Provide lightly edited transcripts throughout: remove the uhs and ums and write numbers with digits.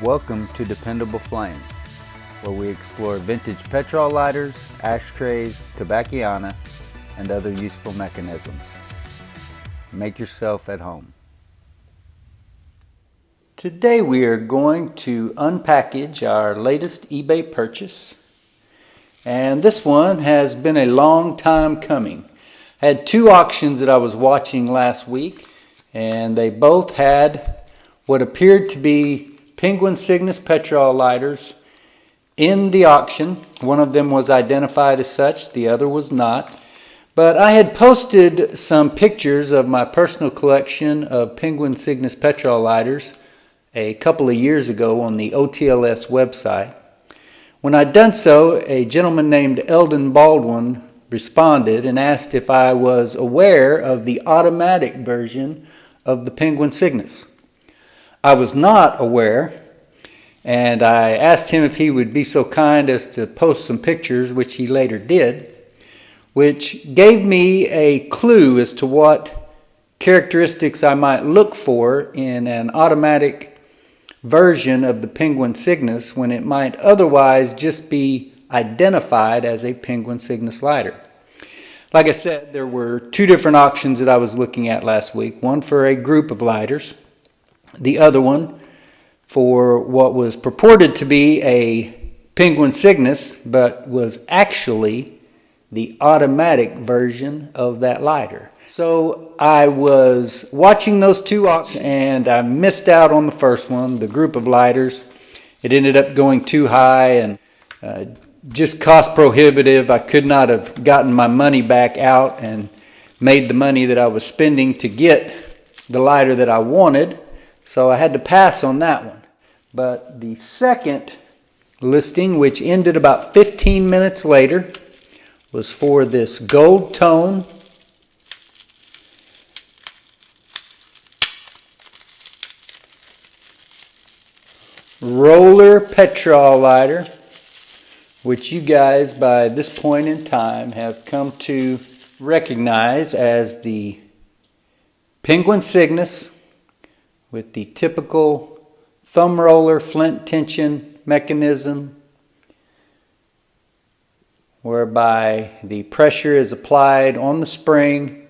Welcome to Dependable Flame, where we explore vintage petrol lighters, ashtrays, tobacconiana, and other useful mechanisms. Make yourself at home. Today we are going to unpackage our latest eBay purchase. And this one has been a long time coming. I had two auctions that I was watching last week, and they both had what appeared to be Penguin Cygnus petrol lighters in the auction. One of them was identified as such, the other was not. But I had posted some pictures of my personal collection of Penguin Cygnus petrol lighters a couple of years ago on the OTLS website. When I'd done so, a gentleman named Eldon Baldwin responded and asked if I was aware of the automatic version of the Penguin Cygnus. I was not aware, and I asked him if he would be so kind as to post some pictures, which he later did, which gave me a clue as to what characteristics I might look for in an automatic version of the Penguin Cygnus when it might otherwise just be identified as a Penguin Cygnus lighter. Like I said, there were two different auctions that I was looking at last week, one for a group of lighters, the other one for what was purported to be a Penguin Cygnus, but was actually the automatic version of that lighter. So I was watching those two auctions and I missed out on the first one, the group of lighters. It ended up going too high and just cost prohibitive. I could not have gotten my money back out and made the money that I was spending to get the lighter that I wanted. So I had to pass on that one. But the second listing, which ended about 15 minutes later, was for this gold tone roller petrol lighter, which you guys by this point in time have come to recognize as the Penguin Cygnus, with the typical thumb roller flint tension mechanism whereby the pressure is applied on the spring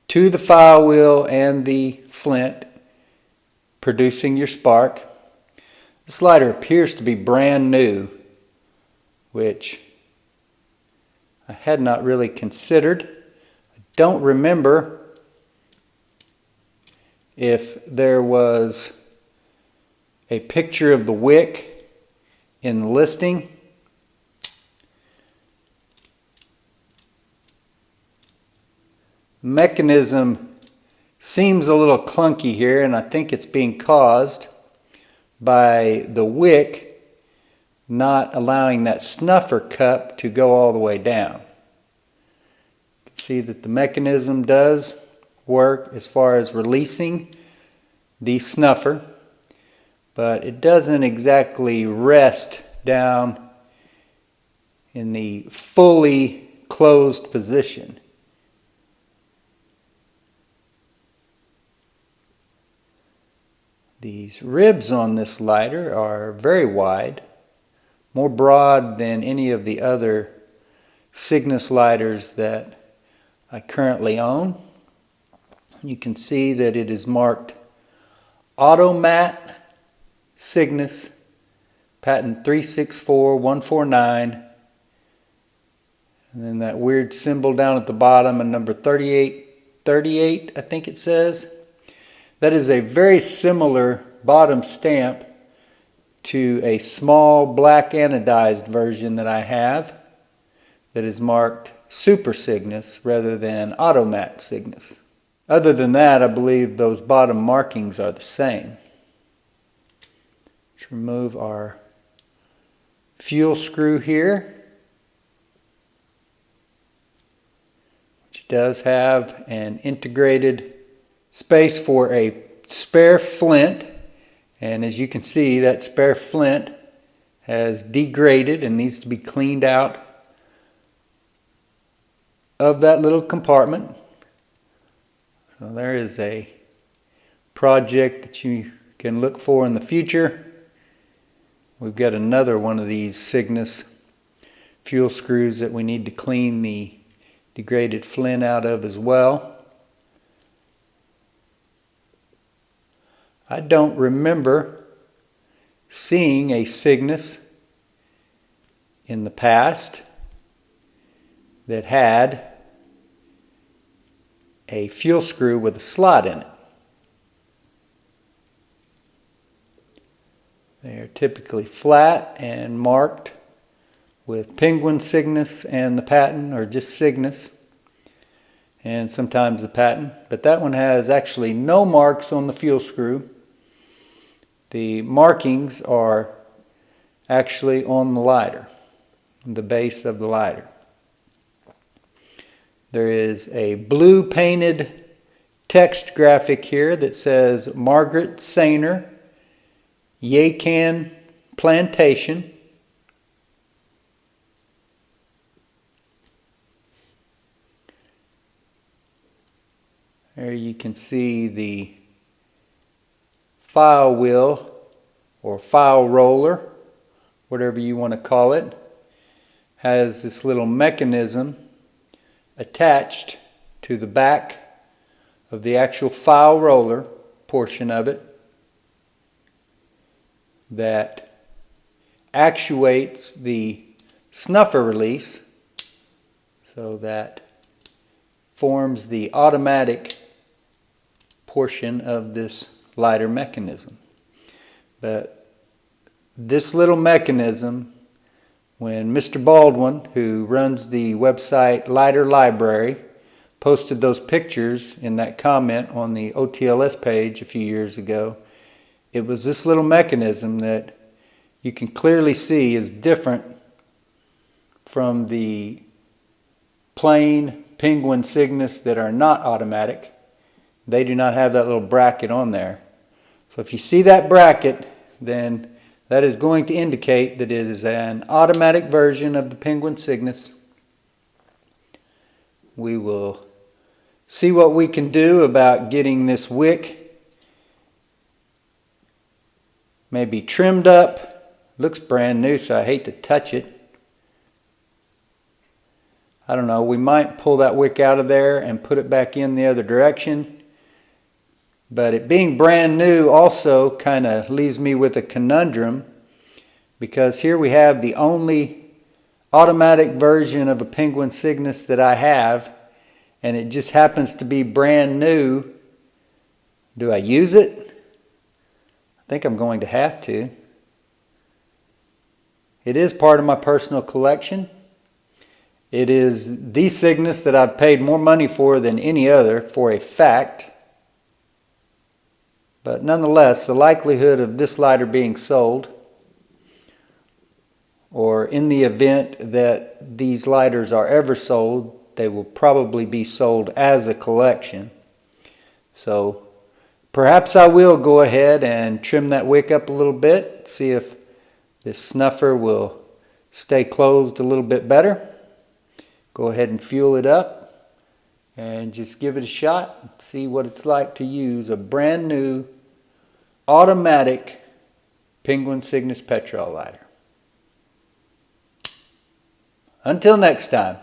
to the file wheel and the flint, producing your spark. This lighter appears to be brand new, which I had not really considered. I don't remember if there was a picture of the wick in the listing. The mechanism seems a little clunky here, and I think it's being caused by the wick not allowing that snuffer cup to go all the way down. You can see that the mechanism does work as far as releasing the snuffer, but it doesn't exactly rest down in the fully closed position. These ribs on this lighter are very wide, more broad than any of the other Cygnus lighters that I currently own. You can see that it is marked Automat Cygnus, patent 364149, and then that weird symbol down at the bottom and number 3838, I think it says. That is a very similar bottom stamp to a small black anodized version that I have that is marked Super Cygnus rather than Automat Cygnus. Other than that, I believe those bottom markings are the same. Let's remove our fuel screw here, which does have an integrated space for a spare flint. And as you can see, that spare flint has degraded and needs to be cleaned out of that little compartment. So there is a project that you can look for in the future We've got another one of these Cygnus fuel screws that we need to clean the degraded flint out of as well. I don't remember seeing a Cygnus in the past that had a fuel screw with a slot in it. They are typically flat and marked with Penguin Cygnus, and the patent, or just Cygnus, and sometimes the patent. But that one has actually no marks on the fuel screw. The markings are actually on the lighter, the base of the lighter. There is a blue painted text graphic here that says Margaret Sainer, Yakan Plantation. There you can see the file wheel or file roller, whatever you want to call it, has this little mechanism attached to the back of the actual file roller portion of it that actuates the snuffer release, so that forms the automatic portion of this lighter mechanism. But this little mechanism, when Mr. Baldwin, who runs the website Lighter Library, posted those pictures in that comment on the OTLS page a few years ago, it was this little mechanism that you can clearly see is different from the plain Penguin Cygnus that are not automatic. They do not have that little bracket on there. So if you see that bracket, then that is going to indicate that it is an automatic version of the Penguin Cygnus. We will see what we can do about getting this wick maybe trimmed up. Looks brand new, so I hate to touch it. I don't know, we might pull that wick out of there and put it back in the other direction. But it being brand new also kind of leaves me with a conundrum, because here we have the only automatic version of a Penguin Cygnus that I have, and it just happens to be brand new. Do I use it? I think I'm going to have to. It is part of my personal collection. It is the Cygnus that I've paid more money for than any other, for a fact. But nonetheless, the likelihood of this lighter being sold, or in the event that these lighters are ever sold, they will probably be sold as a collection. So perhaps I will go ahead and trim that wick up a little bit, see if this snuffer will stay closed a little bit better. Go ahead and fuel it up and just give it a shot and see what it's like to use a brand new automatic Penguin Cygnus petrol lighter. Until next time.